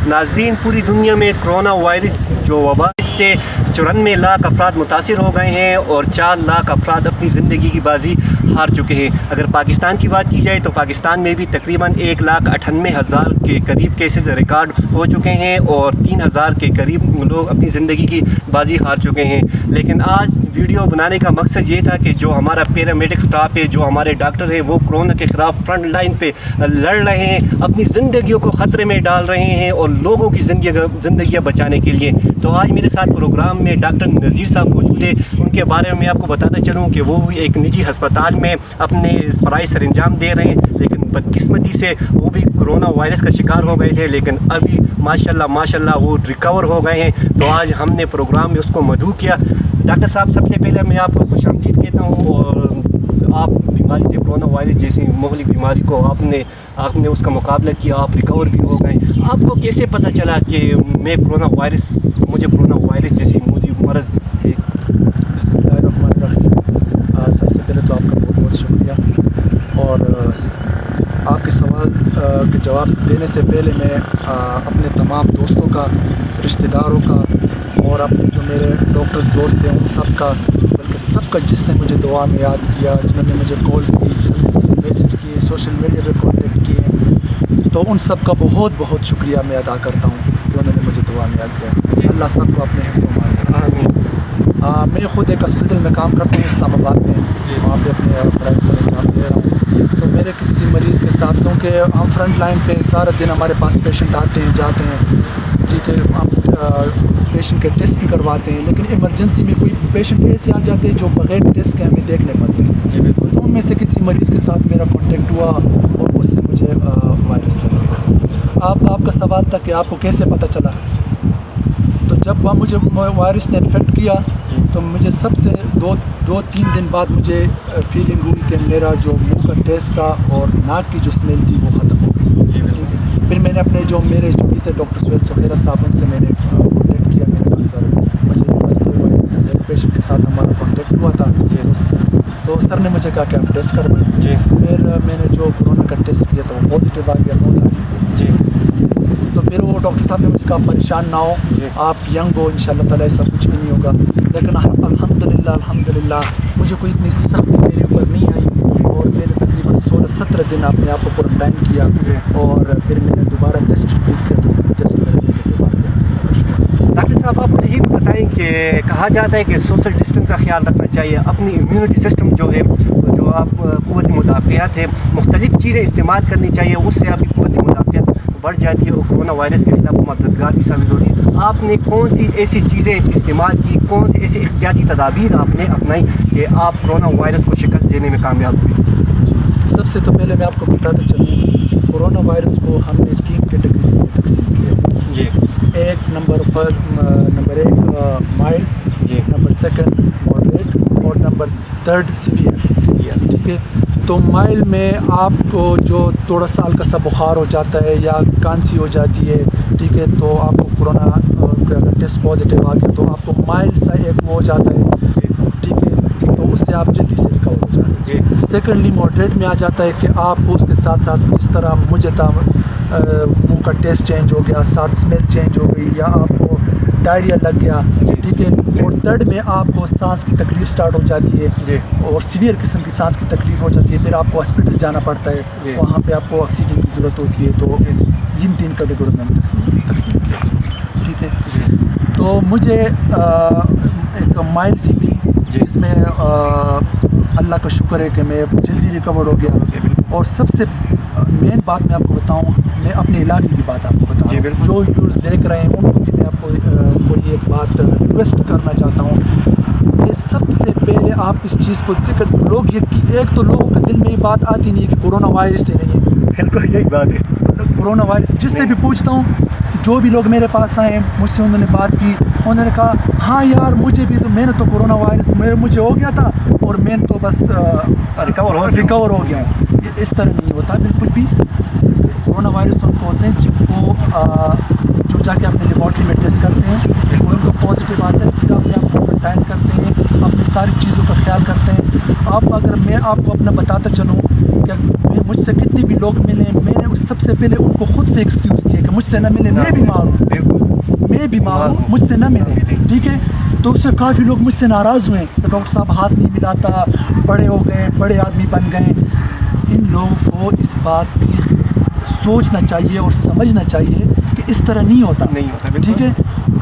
नाज़रीन, पूरी दुनिया में कोरोना वायरस जो वबा से 94 लाख अफराद मुतासिर हो गए हैं और 4 लाख अफराद अपनी ज़िंदगी की बाजी हार चुके हैं। अगर पाकिस्तान की बात की जाए तो पाकिस्तान में भी तकरीबन 1,98,000 के करीब केसेस रिकॉर्ड हो चुके हैं और 3,000 के करीब लोग अपनी ज़िंदगी की बाजी हार चुके हैं। लेकिन आज वीडियो बनाने का मकसद ये था कि जो हमारा पैरामेडिक स्टाफ है, जो हमारे डॉक्टर हैं, वो कोरोना के ख़िलाफ़ फ्रंट लाइन पे लड़ रहे हैं, अपनी ज़िंदगियों को ख़तरे में डाल रहे हैं और लोगों की ज़िंदगियाँ बचाने के लिए। तो आज मेरे साथ प्रोग्राम में डॉक्टर नज़ीर साहब मौजूद है। उनके बारे में आपको बताता चलूँ कि वो भी एक निजी हस्पताल में अपने फ़राइज़ सर अंजाम दे रहे हैं, लेकिन बदकिस्मती से वो भी कोरोना वायरस का शिकार हो गए थे, लेकिन अभी माशाल्लाह वो रिकवर हो गए हैं। तो आज हमने प्रोग्राम में उसको मदऊ किया। डॉक्टर साहब, सबसे पहले मैं आपको खुशामदीद कहता हूँ और आप बीमारी से, कोरोना वायरस जैसी मुख्तलिफ बीमारी को आपने उसका मुकाबला किया, आप रिकवर भी हो गए। आपको कैसे पता चला कि मुझे कोरोना वायरस जैसी मरज़ है? बिस्मिल्लाहिर्रहमानिर्रहीम। सबसे पहले तो आपका बहुत बहुत शुक्रिया, और आपके सवाल के जवाब देने से पहले मैं अपने तमाम दोस्तों का, रिश्तेदारों का और अपने जो मेरे डॉक्टर्स दोस्त हैं उन सब का, बल्कि सबका जिसने मुझे दुआ में याद किया, जिन्होंने मुझे कॉल्स की, जिन्होंने मुझे मैसेज किए, सोशल मीडिया पे कॉन्टेक्ट किए, तो उन सब का बहुत बहुत शुक्रिया मैं अदा करता हूँ कि उन्होंने मुझे दुआ में याद किया। अल्लाह सबको अपने हिफ्ज़ में रखे। मैं ख़ुद एक हॉस्पिटल में काम करता हूँ इस्लामाबाद में, वहाँ पे अपने फ़राइज़ सर अंजाम दे रहा हूँ। तो मेरे किसी मरीज़ के साथ, क्योंकि हम फ्रंट लाइन पे सारा दिन हमारे पास पेशेंट आते हैं जाते हैं, ठीक है, हम पेशेंट के टेस्ट भी करवाते हैं, लेकिन इमरजेंसी में कोई पेशेंट ऐसे आ जाते हैं जो बग़ैर टेस्ट के हमें देखने पड़ते हैं। तो उनमें से किसी मरीज़ के साथ मेरा कॉन्टेक्ट हुआ और उससे मुझे वायरस लग गया। आपका सवाल था कि आपको कैसे पता चला। तो जब मुझे वायरस ने इन्फेक्ट किया तो मुझे सबसे दो तीन दिन बाद मुझे फीलिंग हुई कि मेरा जो मुंह का टेस्ट था और नाक की जो स्मेल थी वो ख़त्म हो गई। फिर मैंने अपने जो मेरे भी थे डॉक्टर सुहेल सुखेरा साहब, उनसे मैंने कॉन्टेक्ट किया। मैंने कहा सर मुझे मसले हुए, एक पेशेंट के साथ हमारा कॉन्टेक्ट हुआ था तो सर ने मुझे कहा कि आप टेस्ट करवाएं। फिर मैंने जो कोरोना का टेस्ट किया तो वो पॉजिटिव आ गया, तो फिर वो डॉक्टर साहब ने मुझे कहा परेशान ना हो, आप यंग हो, इंशाल्लाह ताला ऐसा कुछ भी नहीं होगा। लेकिन अल्हम्दुलिल्लाह मुझे कोई इतनी सख्ती मेरे ऊपर नहीं आई और मैंने तकरीबन 16-17 दिन अपने आप को क्वारंटाइन किया और फिर मैंने दोबारा टेस्ट रिपीट किया तो टेस्ट मेरा नेगेटिव आ गया। डॉक्टर साहब, आप मुझे ये भी बताएं कि कहा जाता है कि सोशल डिस्टेंस का ख्याल रखना चाहिए, अपनी इम्यूनिटी सिस्टम जो है, जो आप क़ुव्वत मुदाफ़ियात है, मुख्तलिफ़ चीज़ें इस्तेमाल करनी चाहिए, उससे आपकी क़ुव्वत मुदाफ़ियात बढ़ जाती है और कोरोना वायरस के खिलाफ मददगार भी साबित होती है। आपने कौन सी ऐसी चीज़ें इस्तेमाल की, कौन सी ऐसी एहतियाती तदाबीर आपने अपनाई कि आप कोरोना वायरस को शिकस्त देने में कामयाब हुए? सबसे तो पहले मैं आपको बताता चलूँ, कोरोना वायरस को हमने 3 कैटेगरीज में तकसीम किया। एक नंबर 1 माइल्ड, नंबर 2 मॉडरेट और नंबर 3 सीवियर। ठीक है, तो माइल्ड में आपको जो थोड़ा सा हल्का सा बुखार हो जाता है या खांसी हो जाती है, ठीक है, तो आपको कोरोना अगर टेस्ट पॉजिटिव आ गया तो आपको माइल्ड सा एक हो जाता है, ठीक है, तो उससे आप जल्दी से रिकवर हो जाते हैं। सेकेंडली मॉडरेट में आ जाता है कि आप उसके साथ साथ जिस तरह मुझे था मुँह का टेस्ट चेंज हो गया, साथ स्मेल चेंज हो गई या आपको डायरिया लग गया, ठीक है, और 3rd में आपको सांस की तकलीफ़ स्टार्ट हो जाती है और सीवियर किस्म की सांस की तकलीफ़ हो जाती है, फिर आपको हॉस्पिटल जाना पड़ता है, वहाँ पे आपको ऑक्सीजन की ज़रूरत होती है। तो इन 3 कैटेगरी में तकसीम किया इसको, ठीक है। तो मुझे एक माइल्ड सी थी जिसमें अल्लाह का शुक्र है कि मैं जल्दी रिकवर हो गया। और सबसे मेन बात मैं आपको बताऊं, मैं अपने इलाके की बात आपको बताऊं, जो व्यूअर्स देख रहे हैं उनको भी मैं आपको कोई एक बात रिक्वेस्ट करना चाहता हूं कि सबसे पहले आप इस चीज़ को दिक्कत लोग एक तो लोगों के दिल में ये बात आती नहीं है कि कोरोना वायरस से नहीं है। बिल्कुल यही बात है, कोरोना वायरस जिससे भी पूछता हूँ, जो भी लोग मेरे पास आए मुझसे उन्होंने बात की, उन्होंने कहा हाँ यार मुझे भी तो, मैंने तो कोरोना वायरस मुझे हो गया था और मैं तो बस रिकवर हो गया हूँ। ये इस तरह नहीं होता बिल्कुल भी। कोरोना वायरस उनको होते हैं जिनको जो जाके अपने लेबॉर्ट्री में टेस्ट करते हैं, उनको पॉजिटिव आता है, फिर अपने आप को क्वारंटाइन करते हैं, अपनी सारी चीज़ों का ख्याल करते हैं। अगर मैं आपको अपना बताता चलूँ कि मुझसे कितने भी लोग मिले, मैंने सबसे पहले उनको खुद से एक्सक्यूज़ किया कि مجھ سے نہ ملے، میں بیمار ہوں، میں بیمار ہوں، مجھ سے نہ ملے، ٹھیک ہے. تو اس سے کافی لوگ مجھ سے ناراض ہوئے کہ ڈاکٹر صاحب ہاتھ نہیں ملاتا، بڑے ہو گئے، بڑے آدمی بن گئے. ان لوگوں کو اس بات کی سوچنا چاہیے اور سمجھنا چاہیے کہ اس طرح نہیں ہوتا، ٹھیک ہے.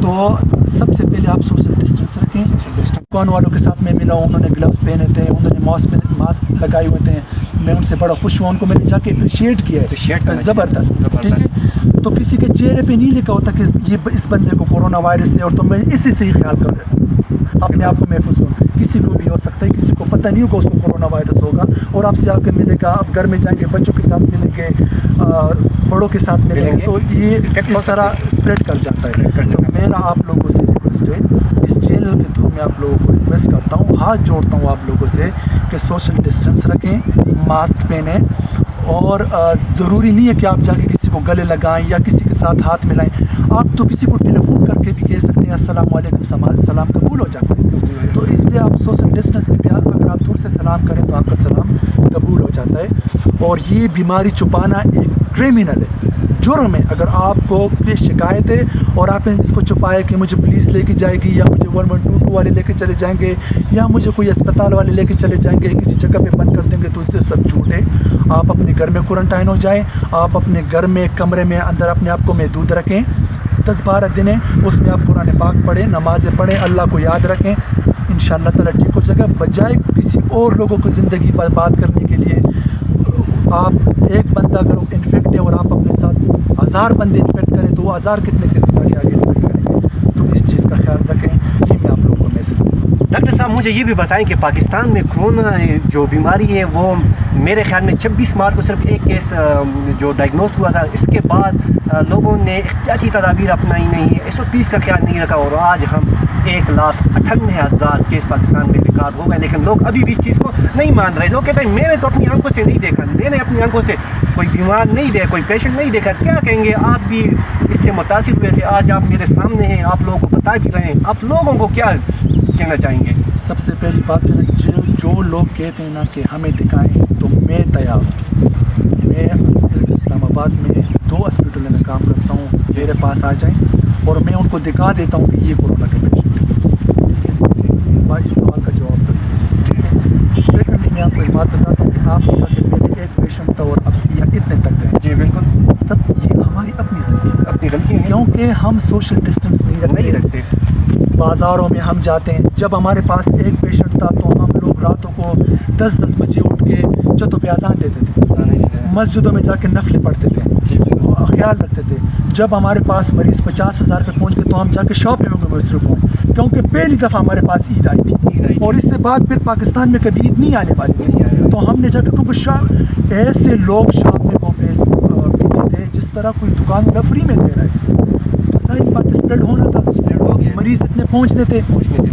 تو سب سے پہلے آپ سوشل ڈسٹینس رکھیں. دکان والوں کے ساتھ میں ملا ہوں، انہوں نے گلوز پہنے تھے، انہوں نے ماسک لگائے ہوئے تھے، میں ان سے بڑا خوش ہوا، ان کو میں نے جا کے اپریشیٹ کیا ہے زبردست، ٹھیک ہے. تو کسی کے چہرے پہ نہیں لکھا ہوتا کہ یہ اس بندے کو کورونا وائرس ہے اور تو میں اسی سے ہی خیال کروں، اپنے آپ کو محفوظ کروں. کسی کو بھی ہو سکتا ہے، کسی کو پتہ نہیں ہوگا اس کو کورونا وائرس ہوگا اور آپ سے آ کے ملے گا، آپ گھر میں جائیں گے، بچوں کے ساتھ ملیں گے، بڑوں کے ساتھ ملیں گے، تو یہ اس طرح اسپریڈ کر جاتا ہے. تو میرا آپ لوگوں سے ریکویسٹ ہے، اس چینل کے تھرو میں آپ لوگوں کو ریکویسٹ کرتا ہوں، ہاتھ جوڑتا ہوں آپ لوگوں سے کہ سوشل ڈسٹینس رکھیں، ماسک پہنیں، اور ضروری نہیں ہے کہ آپ جا کے کسی کو گلے لگائیں یا کسی کے ساتھ ہاتھ ملائیں. آپ تو کسی کو ٹیلی فون کر کے بھی کہہ سکتے ہیں السلام علیکم، سلام قبول ہو جاتا ہے. تو اس لیے آپ سوشل ڈسٹینس میں پیار، اگر آپ دور سے سلام کریں تو آپ کا سلام قبول ہو جاتا ہے. اور یہ بیماری چھپانا ایک کرمنل ہے، جرم ہے. اگر آپ کو کوئی شکایت ہے اور آپ نے اس کو چھپایا کہ مجھے پولیس لے کے جائے گی یا مجھے 1122 والے لے کے چلے جائیں گے یا مجھے کوئی اسپتال والے لے کے چلے جائیں گے، کسی جگہ پہ بند کر دیں گے، تو یہ سب جھوٹ ہے. آپ اپنے گھر میں کوارنٹائن ہو جائیں، آپ اپنے گھر میں کمرے میں اندر اپنے آپ کو محدود رکھیں. 10-12 دن ہیں، اس میں آپ قرآن پاک پڑھیں، نمازیں پڑھیں، اللہ کو یاد رکھیں، انشاءاللہ تعالیٰ ٹھیک ہو جائے گا. بجائے کسی اور لوگوں کو زندگی برباد کرنے کے لیے، آپ ایک بندہ اگر انفیکٹ ہے اور آپ اپنے ساتھ 1000 بندے انفیکٹ کریں تو وہ 1000 کتنے جا کے آگے انفیکٹ کریں گے. تو اس چیز کا خیال رکھیں، یہ میں آپ لوگوں کو میسج دوں. ڈاکٹر صاحب مجھے یہ بھی بتائیں کہ پاکستان میں کرونا جو بیماری ہے وہ میرے خیال میں 26 مارچ کو صرف ایک کیس جو ڈائگنوز ہوا تھا، اس کے بعد لوگوں نے احتیاطی تدابیر اپنائی نہیں ہے، SOPs کا خیال نہیں رکھا، اور آج ہم 1,98,000 کیس پاکستان میں ریکارڈ ہو گئے. لیکن لوگ ابھی بھی اس چیز کو نہیں مان رہے. لوگ کہتے ہیں میں نے تو اپنی آنکھوں سے نہیں دیکھا، میں نے اپنی آنکھوں سے کوئی بیمار نہیں دیکھا، کوئی پیشنٹ نہیں دیکھا. کیا کہیں گے؟ آپ بھی اس سے متاثر ہوئے تھے، آج آپ میرے سامنے ہیں، آپ لوگوں کو بتا بھی رہے ہیں، آپ لوگوں کو کیا کہنا چاہیں گے؟ سب سے پہلی بات جو لوگ کہتے ہیں نا کہ ہمیں دکھائیں، تو میں تیار ہوں. میں اسلام آباد میں 2 ہاسپٹلوں میں کام کرتا ہوں، میرے پاس آ جائیں اور میں ان کو دکھا دیتا ہوں کہ یہ کورونا کے پیشنٹ ہے. اس سوال کا جواب تو سیکنڈلی میں آپ کو ایک بات بتاتا ہوں کہ آپ کا کہ پہلے ایک پیشنٹ تھا اور اب یا اتنے تک گئے. جی بالکل، سب یہ ہماری اپنی غلطی ہے، کیونکہ ہم سوشل ڈسٹینس نہیں رکھتے. بازاروں میں ہم جاتے ہیں، جب ہمارے پاس ایک پیشنٹ تھا تو ہم لوگ راتوں کو 10 بجے اٹھ کے چھتوں پہ اذان دیتے تھے، مسجدوں میں جا کے نفلیں پڑھتے تھے، خیال رکھتے تھے. جب ہمارے پاس مریض 50,000 پہ پہنچ گئے تو ہم جا کے شاپنگ میں مصروف ہوں، کیونکہ پہلی دفعہ ہمارے پاس عید آئی تھی اور اس سے بعد پھر پاکستان میں کبھی عید نہیں آنے والی تھی. تو ہم نے جا کے کیونکہ ایسے لوگ شاپنگوں پہ بزی تھے جس طرح کوئی دکان والا فری میں دے رہا ہے، تو ساری بات اسپریڈ ہونا تھا، مریض اتنے پہنچنے تھے.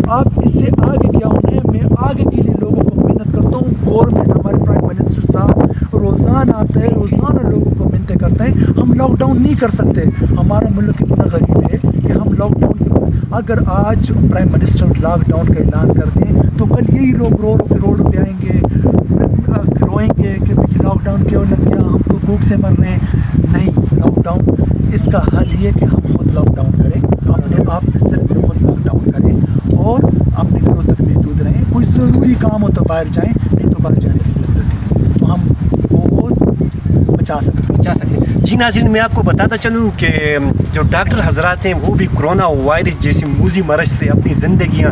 آپ اس سے آگے کیا ہونا ہے؟ میں آگے کے لیے لوگوں کو محنت کرتا ہوں. گورنمنٹ ہمارے پرائم منسٹر صاحب روزانہ آتے ہیں، روزانہ لوگوں کو منتیں کرتے ہیں. ہم لاک ڈاؤن نہیں کر سکتے، ہمارا ملک اتنا غریب ہے کہ ہم لاک ڈاؤن اگر آج پرائم منسٹر لاک ڈاؤن کا اعلان کر دیں تو کل یہی لوگ روڈ پہ آئیں گے، روئیں گے کہ لاک ڈاؤن کیوں لگ گیا، ہم تو بھوک سے مر رہے ہیں. نہیں، لاک ڈاؤن اس کا حل یہ کہ ہم خود لاک ڈاؤن کریں، اپنے آپ کے سر پہ خود لاک ڈاؤن کریں اور اپنے گھروں تک محدود رہیں. کوئی ضروری کام ہو تو باہر جائیں، نہیں تو باہر جانے کی ضرورت ہے، تو ہم بہت بچا سکتے ہیں. جی ناظرین، میں آپ کو بتاتا چلوں کہ جو ڈاکٹر حضرات ہیں وہ بھی کرونا وائرس جیسی موذی مرض سے اپنی زندگیاں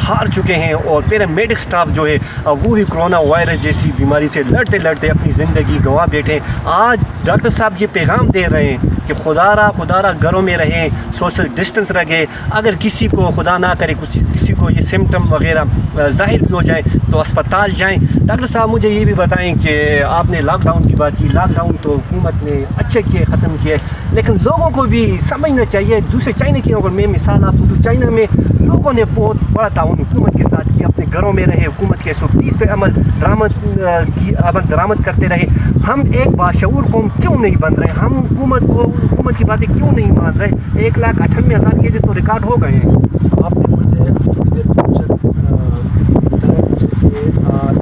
ہار چکے ہیں، اور پیرامیڈک سٹاف جو ہے وہ بھی کرونا وائرس جیسی بیماری سے لڑتے لڑتے اپنی زندگی گنوا بیٹھے. آج ڈاکٹر صاحب یہ پیغام دے رہے ہیں کہ خدا را گھروں میں رہیں، سوشل ڈسٹینس رکھیں. اگر کسی کو خدا نہ کرے کسی کو یہ سمٹم وغیرہ ظاہر بھی ہو جائیں تو اسپتال جائیں. ڈاکٹر صاحب مجھے یہ بھی بتائیں کہ آپ نے لاک ڈاؤن کی بات کی، لاک ڈاؤن تو حکومت نے اچھے کیے، ختم کیے، لیکن لوگوں کو بھی سمجھنا چاہیے. دوسرے چائنا کی اگر میں مثال آپ کو دوں، چائنا میں لوگوں نے بہت بڑا تعاون حکومت کے ساتھ کیا، اپنے گھروں میں رہے، حکومت کے SOPs پہ عمل درآمد کرتے رہے. ہم ایک باشعور قوم کیوں نہیں بن رہے؟ ہم حکومت کی باتیں کیوں نہیں مان رہے؟ 1,98,000 کیسز تو ریکارڈ ہو گئے ہیں. آپ نے مجھے تھوڑی دیر بتایا مجھے کہ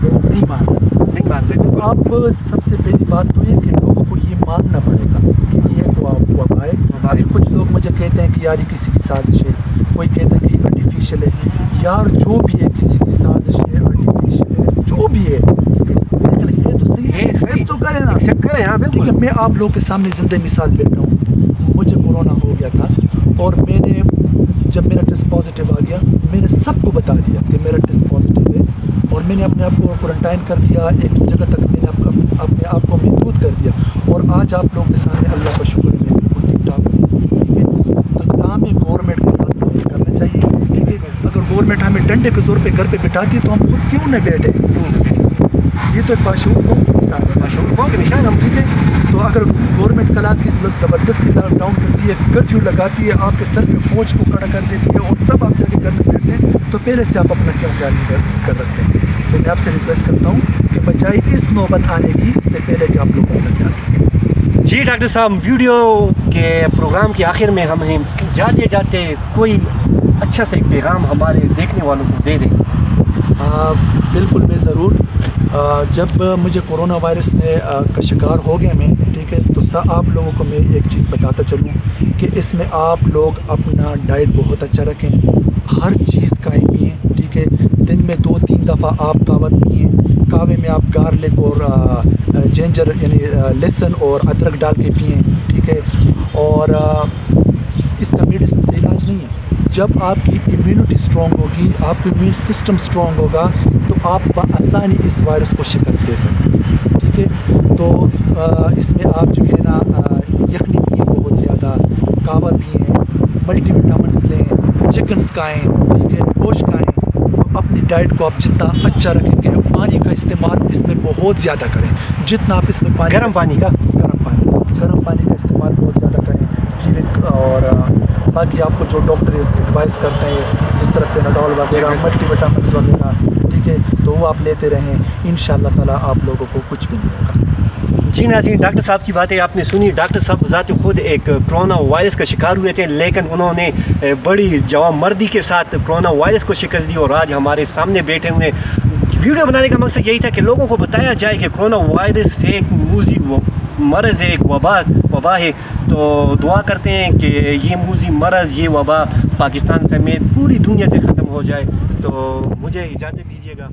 لوگ نہیں مان رہے. تو اب سب سے پہلی بات تو یہ کہ لوگوں کو یہ ماننا پڑے گا کہ یہ وبا ہے अभी कुछ लोग मुझे कहते हैं कि यार ये किसी की साजिश है, कोई कहता है कि आर्टिफिशियल है। यार जो भी है, किसी की साजिश है, आर्टिफिशियल है, जो भी है, लेकिन है तो सही है, एक्सेप्ट तो करें ना, एक्सेप्ट करें। हाँ ठीक है। मैं आप लोगों के सामने ज़िंदा मिसाल बैठा हूँ। मुझे कोरोना हो गया था और मैंने जब मेरा टेस्ट पॉजिटिव आ गया, मैंने सबको बता दिया कि मेरा टेस्ट पॉजिटिव है और मैंने अपने आप को क्वारंटाइन कर दिया, एक जगह तक मैंने अपने आप को महदूद कर दिया। और आज आप लोगों के सामने अल्लाह का शुक्र है, बिल्कुल ठीक ठाक हूँ, ठीक है। तो काम है गवर्नमेंट के साथ काम करना चाहिए, ठीक है। अगर गवर्नमेंट हमें डंडे के जोर पे घर पे बिठाती है तो हम खुद क्यों न बैठे? ये तो एक बाशऊर कौम की मिसाल है, बाशऊर कौम के निशान हम, ठीक है। तो अगर गवर्नमेंट कला की ज़बरदस्ती लॉकडाउन करती है, कर्फ्यू लगाती है, आपके सर पे फौज को खड़ा कर देती है और तब आप जाके घर में बैठते हैं, तो पहले से आप अपना क्यों ख्याल नहीं कर रखते हैं? तो मैं आपसे रिक्वेस्ट करता हूँ कि बजाय इस नौबत आने की, इससे पहले कि आप लोग अपना ख्याल रखें। जी डॉक्टर साहब, वीडियो के प्रोग्राम के आखिर में हमें जाते जाते कोई अच्छा सा एक पैगाम हमारे देखने वालों को दे दें। बिल्कुल, मैं ज़रूर। जब मुझे कोरोना वायरस का शिकार हो गया मैं, ठीक है, तो आप लोगों को मैं एक चीज़ बताता चलूँ कि इसमें आप लोग अपना डाइट बहुत अच्छा रखें, हर चीज़ कायम पिएँ, ठीक है। दिन में 2-3 दफ़ा आप कावा पिएँ, कावे में आप गार्लिक और जिंजर यानी लहसुन और अदरक डाल के पिएँ, ठीक है। और इसका मेडिसिन से इलाज नहीं है। जब आपकी इम्यूनिटी स्ट्रॉन्ग होगी, आपका इम्यून सिस्टम स्ट्रॉन्ग होगा, तो आप बआसानी इस वायरस को शिकस्त दे सकते हैं, ठीक है। तो इसमें आप जो है ना यखनी पिए बहुत ज़्यादा, कावा पिए, मल्टीविटामिन्स लें, चिकन्स खाएँ, ठीक है, गोश्त खाएँ। तो अपनी डाइट को आप जितना अच्छा रखेंगे, पानी का इस्तेमाल इसमें बहुत ज़्यादा करें, जितना आप इसमें पानी गर्म पानी का इस्तेमाल बहुत ज़्यादा करें, और बाकी आपको जो डॉक्टर एडवाइस करते हैं, जिस तरह पेनाडोल वगैरह, मल्टीविटामिन्स वगैरह, ठीक है, तो वो आप लेते रहें। इंशाअल्लाह ताला आप लोगों को कुछ भी नहीं होगा। जी नाज़रीन, डॉक्टर साहब की बातें आपने सुनी। डॉक्टर साहब ज़ात खुद एक कोरोना वायरस का शिकार हुए थे, लेकिन उन्होंने बड़ी जवाबमर्दी के साथ कोरोना वायरस को शिकस्त दी और आज हमारे सामने बैठे हुए। वीडियो बनाने का मकसद यही था कि लोगों को बताया जाए कि कोरोना वायरस से एक मूजी मरज़ है, एक वबा है। तो दुआ करते हैं कि ये मूजी मरज़, ये वबा पाकिस्तान समेत पूरी दुनिया से ख़त्म हो जाए। तो मुझे इजाज़त दीजिएगा।